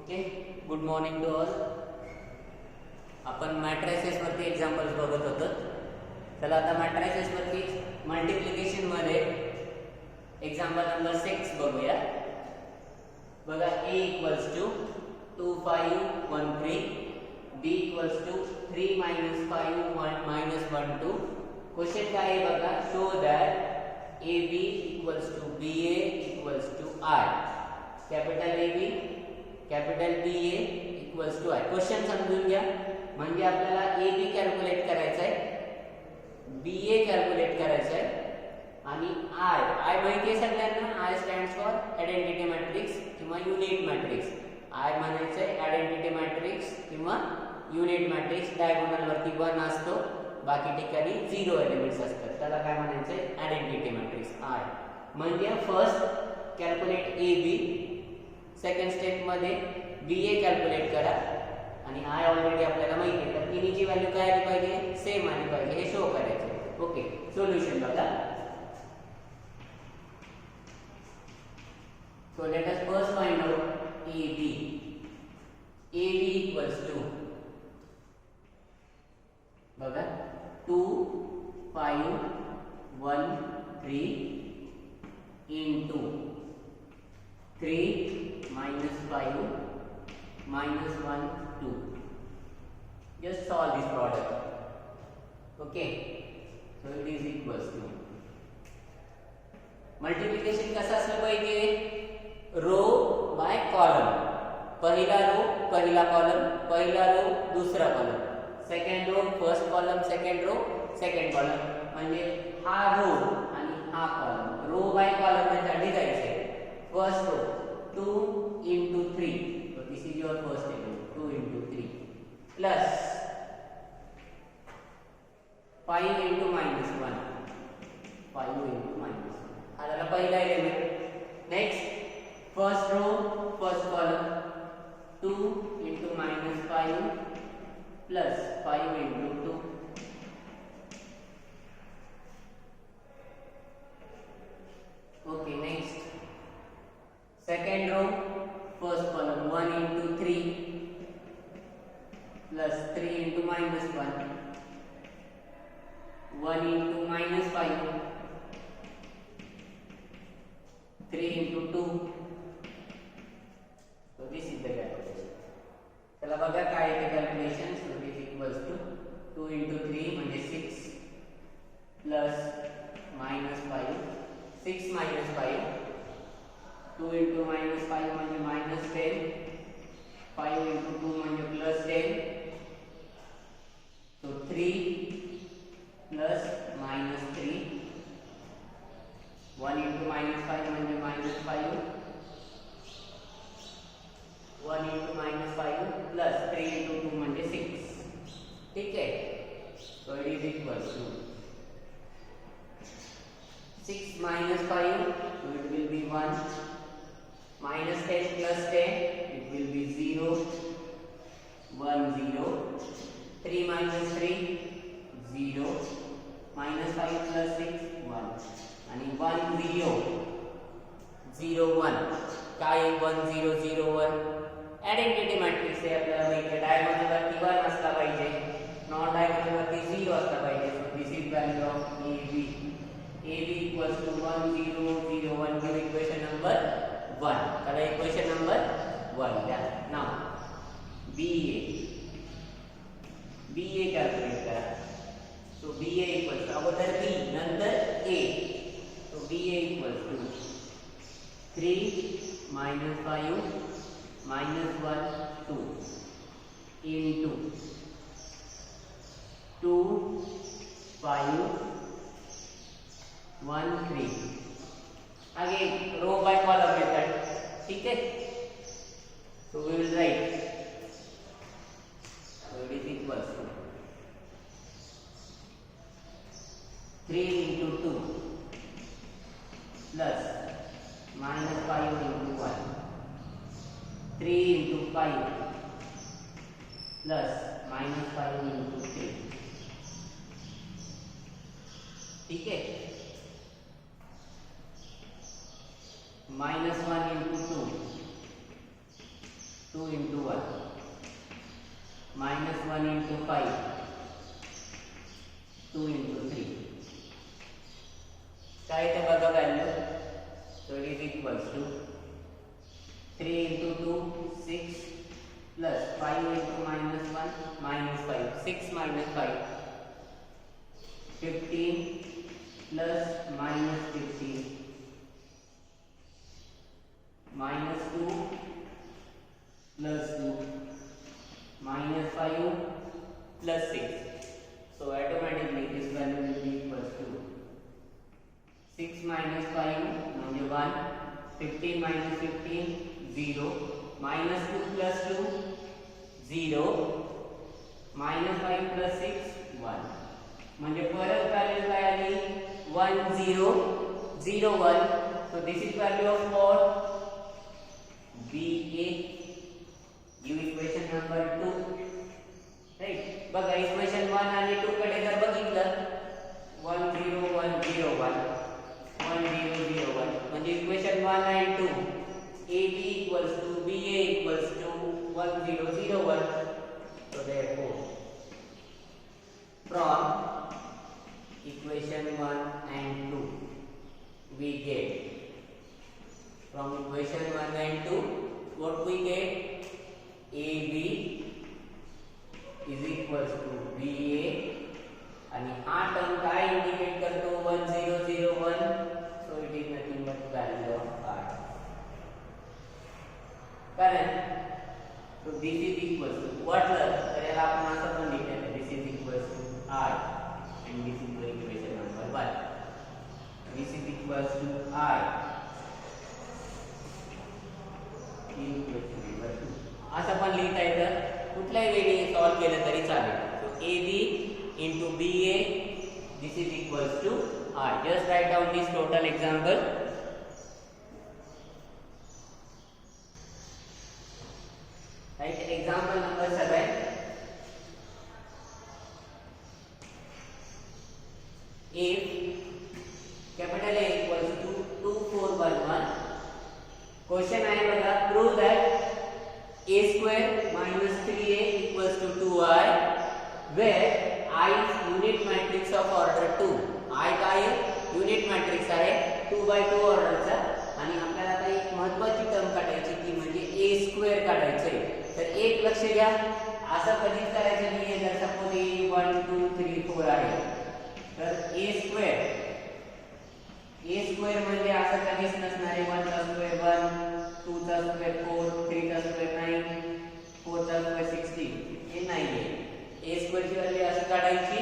Okay, good morning to all. आपण matrices वरती examples बघत होतो. चला आता मॅट्रायसेस वरती मल्टिप्लिकेशन मध्ये एक्झाम्पल नंबर 6 बघूया. बघा, a equals to 2 5 1 3, b equals to 3 - 5 1 - 1 2. Question काय आहे बघा, show that ab equals to ba equals to i. Capital AB capital BA equals to i. Question समजून घ्या. म्हणजे आपल्याला AB कॅल्क्युलेट करायचं आहे, BA कॅल्क्युलेट करायचं आहे आणि I माहिती आहे सगळ्यांना. I stands for identity matrix किंवा युनिट मॅट्रिक्स. I म्हणायचं आहे आयडेंटिटी मॅट्रिक्स किंवा युनिट मॅट्रिक्स. डायगोनल वरती 1 असतो, बाकी ठिकाणी 0 एलिमेंट्स असतात. त्याला काय म्हणायचं आहे, आयडेंटिटी मॅट्रिक्स I. म्हणजे first calculate AB, second step मध्ये BA कॅल्क्युलेट करा आणि I ऑलरेडी आपल्याला माहिती आहे, तर तिन्हीची व्हॅल्यू काय आली पाहिजे, सेम आली पाहिजे, हे शो करायचं. ओके, सोल्युशन बघा. So let us first find out AB. AB equals to बघा 2 5 1 3 into 3 minus 5 minus 1 2. Just solve this product. Okay, so it is equals to multiplication कसं असलं पाहिजे, रो बाय कॉलम. पहिला रो पहिला कॉलम, पहिला रो दुसरा column, second row first column, second row second column. म्हणजे हा रो आणि हा column, row by column method जायचे. First row 2 into 3, so this is your first element, 2 into 3 plus 5 into minus 1, 5 into minus 1. हा झाला पहिला element. Next first row first column 2 into minus 5 plus 5 into 2. Okay, next second row first column 1 into 3 plus 3 into minus 1, 1 into minus 5, 3 into 2. So this is the calculation. चला बघा काय आहे calculation. So this equals to 2 into 3 म्हणजे 6 plus minus 5, 6 minus 5, 2 into minus 5 म्हणजे minus 10, 5 into 2 म्हणजे plus 10. So 3 plus minus 3, 1 into minus 5 म्हणजे minus 5, 1 into minus 5 plus 3 into 2 म्हणजे 6. ठीक आहे. So it is equals to 6 minus 5, so it will be 1, minus 10 plus 10, it will be 0, 1 0, 3 minus 3 0, minus 5 plus 6 1 आणि 1 0 0 1. काय 1 0 0 1 identity matrix आहे, आपल्याला माहिती आहे. डायगोनल वरती 1 असला पाहिजे, नॉन डायगोनल वरती 0 असला पाहिजे. So this is value of AB. AB equals to 1 0 0 1. Give equation number 1. चला इक्वेशन नंबर 1 द्या. नाउ BA कॅल्क्युलेट करा. सो BA इक्वल्स टू अगोदर B नंतर A. So BA equals to 3 minus 5 minus 1 2 into 2 5 1 3. Again row by column method. ठीक है. So we will write, so it is equals to 3 into 2 plus minus 5 into 1, 3 into 5 plus minus 5 into 3. ठीक है. minus 1 into 2 2 into 1 minus 1 into 5 2 into 3 काय ते बघा value so it is equals to 3 into 2 6 plus 5 into minus 1 minus 5 6 minus 5 15 plus minus 15 minus 2 plus 2 minus 5 plus 6 so automatically this value will be equals to 6 minus 5 म्हणजे 1 15 minus 15 0 minus 2 plus 2 0 minus 5 plus 6 1 म्हणजे परत value काय आली 1 0 0 1 so this is value of what BA give equation number 2 right बघा equation 1 आणि 2 कडे जर बघितलं 1 0 1 0 1 1 0 0 1 म्हणजे equation 1 and 2 AB equals to BA equals to 1 0 0 1 so therefore from equation 1 and 2 we get from equation 1 and 2 what we get AB is equals to BA आणि हा term काय indicate करतो 1 0 0 1 so it is nothing but value of r कारण so this is equals to what तर याला आपण असं पण लिहितो this is equals to r and this is the equation number 1 this is equals to r equation number 2 असं पण लिहिता येतं कुठल्याही वेळी सॉल्व केलं तरी चालेल so AB into BA this is equals to R just write down this total example right example number 7 if capital A equals to 2411 question आहे बघा prove that a square minus 3a equals to 2i where I is unit matrix of order 2 I काय unit matrix आहे 2 by 2 ऑर्डरचा आणि आपल्याला आता एक महत्त्वाची टर्म काढायची ती म्हणजे a स्क्वेअर काढायचे तर एक लक्ष द्या असं कधीच करायचं नाहीये जर सपोज a 1 2 3 4 आहे तर a स्क्वेअर म्हणजे असं कधीच नसणार आहे 1 चा स्क्वेअर 1 2 चा स्क्वेअर 4 3 चा स्क्वेअर 9 4 चा स्क्वेअर 16 हे नाहीये a स्क्वेअर ची व्हॅल्यू असं काढायची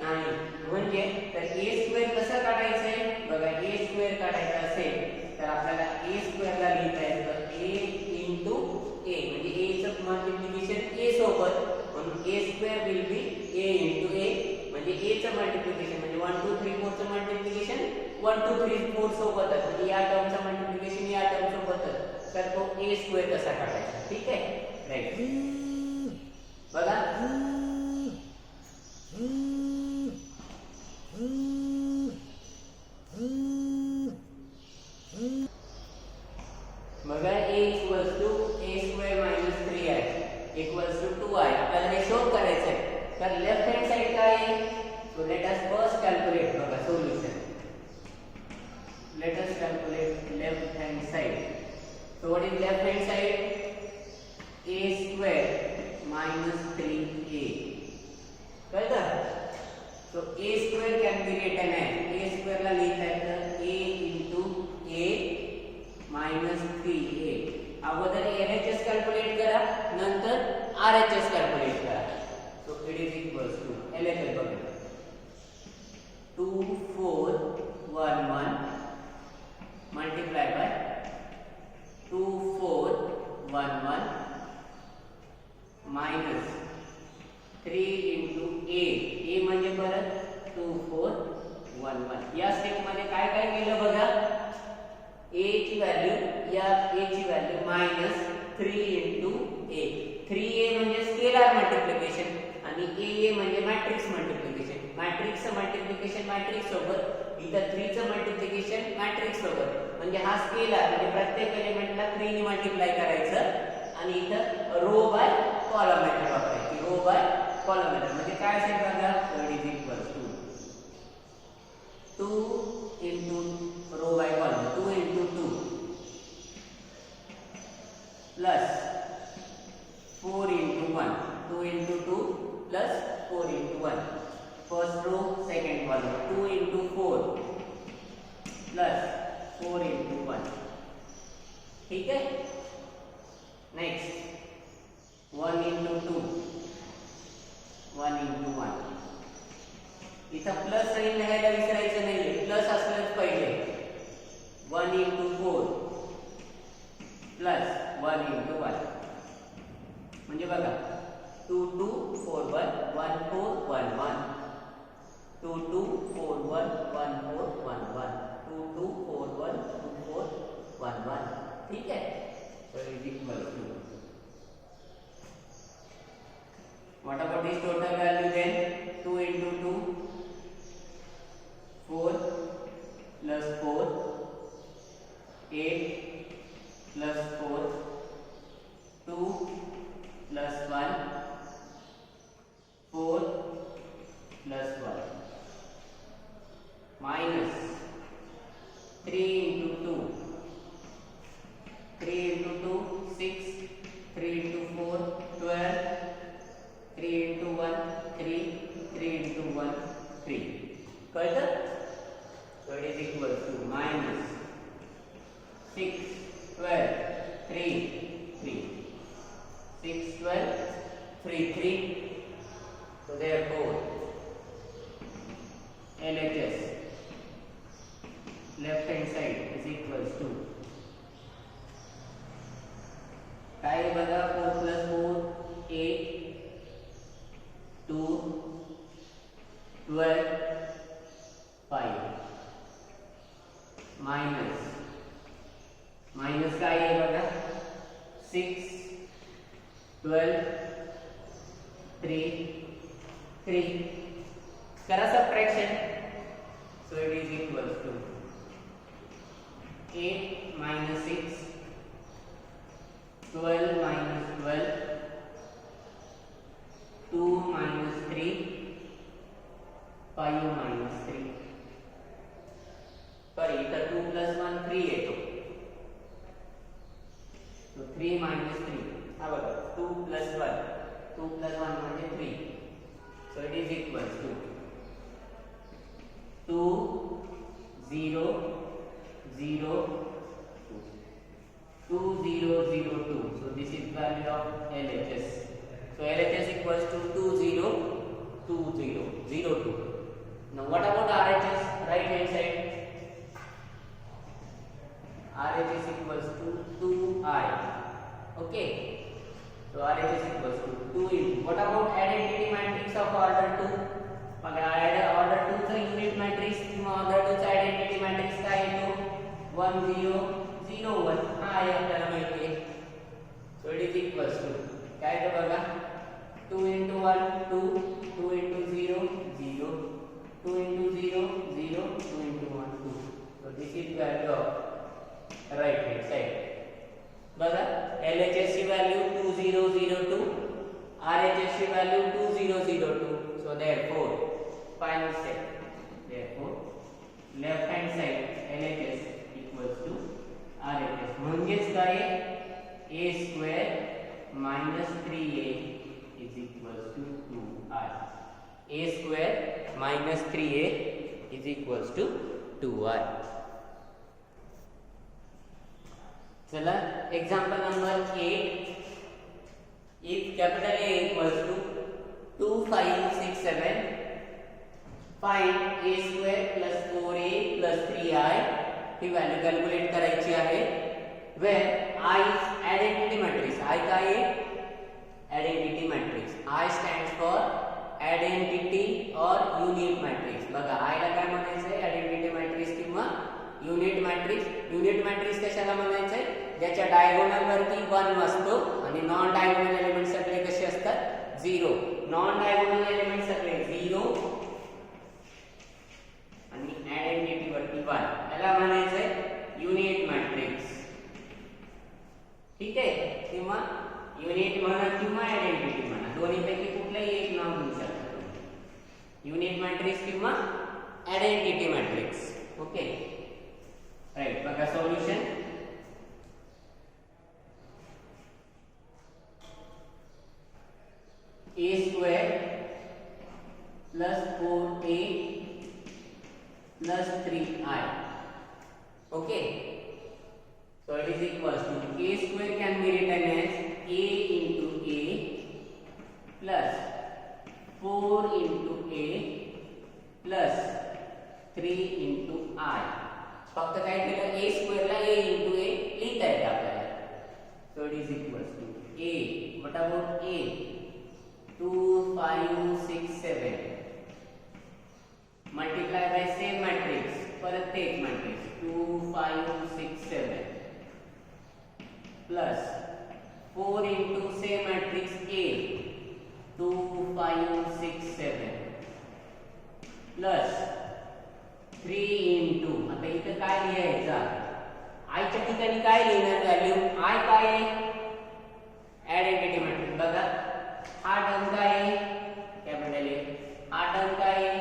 नाही म्हणजे तर a स्क्वेअर कसं काढायचंय बघा a स्क्वेअर काढायचं असेल तर आपल्याला a स्क्वेअर ला लिहिता येतं a into a म्हणजे a चं मल्टिप्लिकेशन a सोबत म्हणून a square will be a into a म्हणजे a चं मल्टिप्लिकेशन म्हणजे 1 2 3 4 चं मल्टिप्लिकेशन 1 2 3 4 सोबतच म्हणजे या टर्मचं मल्टिप्लिकेशन या टर्म सोबतच तर तो a स्क्वेअर कसा काढायचा ठीक आहे राईट बघा बघा a equals to a square minus 3i equals to 2i आपल्याला हे शोध करायचं आहे तर लेफ्ट हँड साइड काय आहे so let us first calculate बघा solution let us calculate left hand side so what is left hand side a square minus 3a कळलं so a square can be written as a square ला लिहिता येतं a into a minus 3a अगोदर LHS calculate करा नंतर RHS calculate करा so it is equals to LHS बघा 2411 multiply by 2411 minus 3 into a म्हणजे परत 2411 या स्टेप मध्ये काय काय केलं बघा a ची व्हॅल्यू या a ची value minus 3 into a 3a म्हणजे स्केलर मल्टिप्लिकेशन आणि a म्हणजे मॅट्रिक्स मल्टिप्लिकेशन मॅट्रिक्सचं मल्टिप्लिकेशन मॅट्रिक्स सोबत इथं 3 चं मल्टिप्लिकेशन मॅट्रिक्स सोबत म्हणजे हा स्केलर म्हणजे प्रत्येक एलिमेंटला 3 ने मल्टिप्लाय करायचं आणि इथं रो बाय कॉलम मेथड वापरायची. रो बाय कॉलम मेथड म्हणजे काय असेल बघा, so it is equal to 2 into row by column 2 into 2 plus 4 into 1, 2 into 2 plus 4 into 1, first row second column 2 into 4 plus 4 into 1. ठीक है. Next 1 into 2 1 into 1. इथं plus sign लिहायला विसरायचं नाहीये, प्लस असलंच पाहिजे. 1 into 4 plus 1 into 1 म्हणजे बघा 2 2 4 1 1 4 1 1 2 2 4 1 1 4 1 1 2 2 4 1 2 4 1 1. ठीक है. So it is equal to, what about this total value then? 2 into 2 4 plus 4 8 plus 4 2 plus 1 4 plus 1 minus 3 into 2 3 into 2 6 3 into 4 12 3 into 1 3 3 into 1 3. कळलं? So it is equal to minus 6 12 3 3 6 12 3 3. So therefore LHS left hand side is equals to काय बघा 4 plus 4 8 2 12 5 minus काय आहे बघा 6 12 3 3. करा subtraction. So it is equal to 8 minus 6 12 minus 12 2 minus 3 5 minus 3. Sorry इथं 2 plus 1 3 येतो. So 3 minus 3 हा बघा 2 plus 1 2 plus 1 म्हणजे 3. So it is equal to 2 0 0 2 0 0 2. So this is value of LHS. So LHS equals to 2 0 2 0 0 2. Now what about RHS? Right hand side. RHS equals to 2I. Okay. So RHS equals to 2 into. What about identity matrix of order 2? Mug order 2 चा unit matrix किंवा order 2 चा identity matrix काय येतो? 1 0 0 1. हा आहे आपल्याला माहिती आहे. So it is equals to काय येतो बघा 2 into 1 2 2 into 0 0 2 into 0 0 2 into 1 2. So this is value of right hand side. बघा LHS ची value 2002 RHS ची value 2002. So therefore final step, therefore left hand side LHS equals to RHS. म्हणजेच काय a square minus 3a is equals to 2i. a square minus 3a is equals to 2i. चला example number 8. If capital A equals to 2 5 6 7, find a square plus 4a plus 3i. He value calculate करायची आहे. where I is identity matrix. I काय आहे? Identity matrix. I stands for identity or unit matrix. बघा I ला काय म्हणायचंय? Identity matrix किंवा unit matrix. Unit matrix कशाला म्हणायचंय? ज्याच्या डायगोनल वरती 1 असतो आणि नॉन डायगोनल एलिमेंट सगळे कसे असतात? 0. नॉन डायगोनल एलिमेंट सगळे 0 आणि आयडेंटिटी वरती 1. याला म्हणायचंय युनिट मॅट्रिक्स. ठीक आहे. किंवा युनिट म्हणा किंवा आयडेंटिटी म्हणा, दोन्हीपैकी कुठलंही एक नाव घेऊ शकता तुम्ही, युनिट मॅट्रिक्स किंवा आयडेंटिटी मॅट्रिक्स. Okay right. बघा solution. a square plus 4a plus 3i. Okay, so it is equals to a square can be written as a into a plus 4 into a plus 3 into I. फक्त काय केलं, a square La a into a लिहिता येतं आपल्याला. So it is equals to a, what about a, 2 5 6 7 multiply by same matrix, परत तेच matrix 2 5 6 7 plus 4 into same matrix A 2 5 6 7 plus 3 into, आता इथं काय लिहायचं, I च्या ठिकाणी काय लिहिणार व्हॅल्यू, I काय आहे, आयडेंटिटी मॅट्रिक्स. बघा हा टर्म काय आहे, कॅपिटल ए, हा टर्म काय आहे,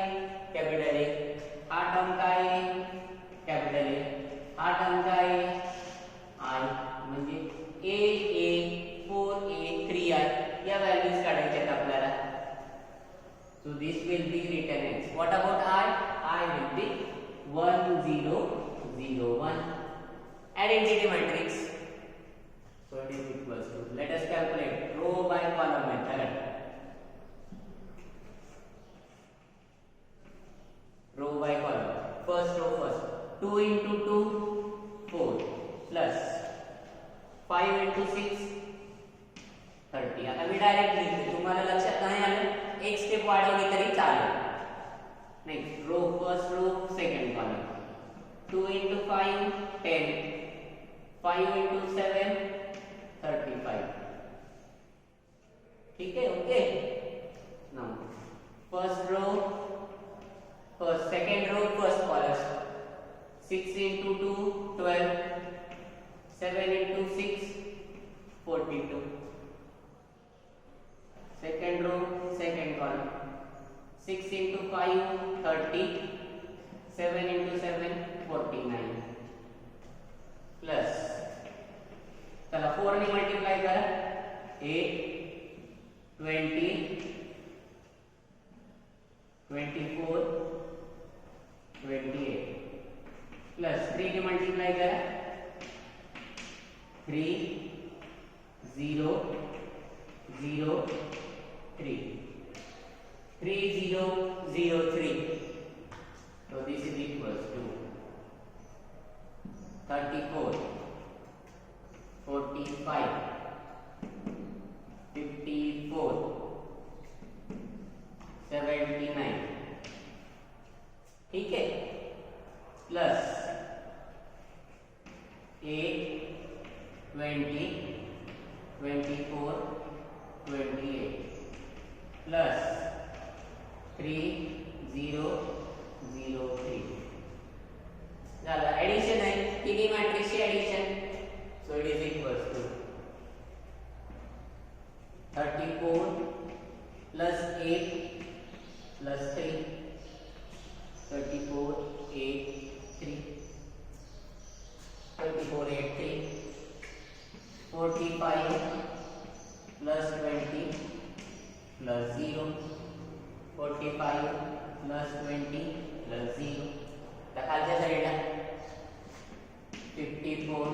कॅपिटल ए, हा टर्म काय आहे, कॅपिटल ए, हा टर्म काय आहे, आय, म्हणजे ए ए 4a 3i या व्हॅल्यूज काढायच्या आहेत आपल्याला. So this will be written as, what about I, I will be 1 0 0 1 identity matrix. So it is equals to, let us calculate row by column method. Row by column. First row first. 2 into 2 4 plus 5 into 6 30. आता मी direct लिहितो, तुम्हाला लक्षात नाही आलं एक step वाढवली तरी चालेल. Next row, first row second column. 2 into 5 10, 5 into 7 35. ठीक है. Okay, now first row, first second row first column. 6 into 2 12, 7 into 6 42. Second row second column. 6 into 5 30, 7 into 7 49 plus, चला 4 ने मल्टीप्लाई करा, 8 20 24 28 प्लस 3 ने मल्टीप्लाई करा, 3 0 0 3 3 0 0 3. So this is equals to 34 45 54 79. ठीक है. Plus 8 20 24 28 plus 3 0 0 3. झालं ऍडिशन आहे, तिन्ही मॅट्रिक्सची addition. So it is equals to 34 plus 8 plus 3, 34 8 3, 34 8 3, 45 plus 20 plus 0, 45 plus 20 plus 0. त्या खालच्या साईडला 54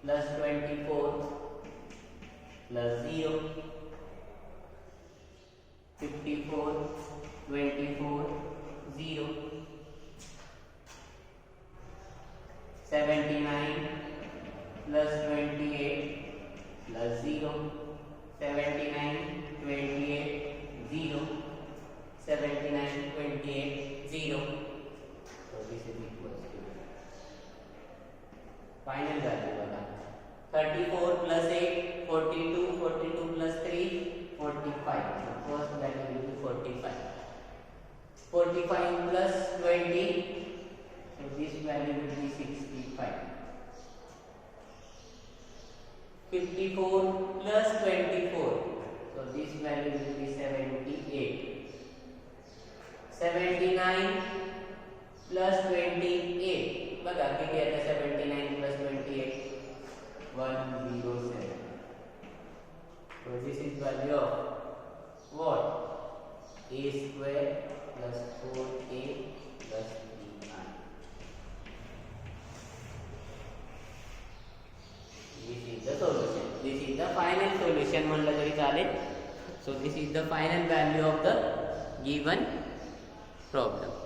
plus 24 plus 0, 54 24 0, 79 plus 28 plus 0, 79 28 0, 79 28 0. So this is equals to final value बघा 34 plus 8 42, 42 plus 3 45. So first value will be 45. 45 plus 20, so this value will be 65. 54 plus 24. So this value will be 78. 79 plus 28. बघा किती आता 79 plus 28. 107. So this is value of what? A square plus 4a plus 3i. This is the solution. This is the final solution म्हणलं तरी चालेल. So this is the final value of the given problem.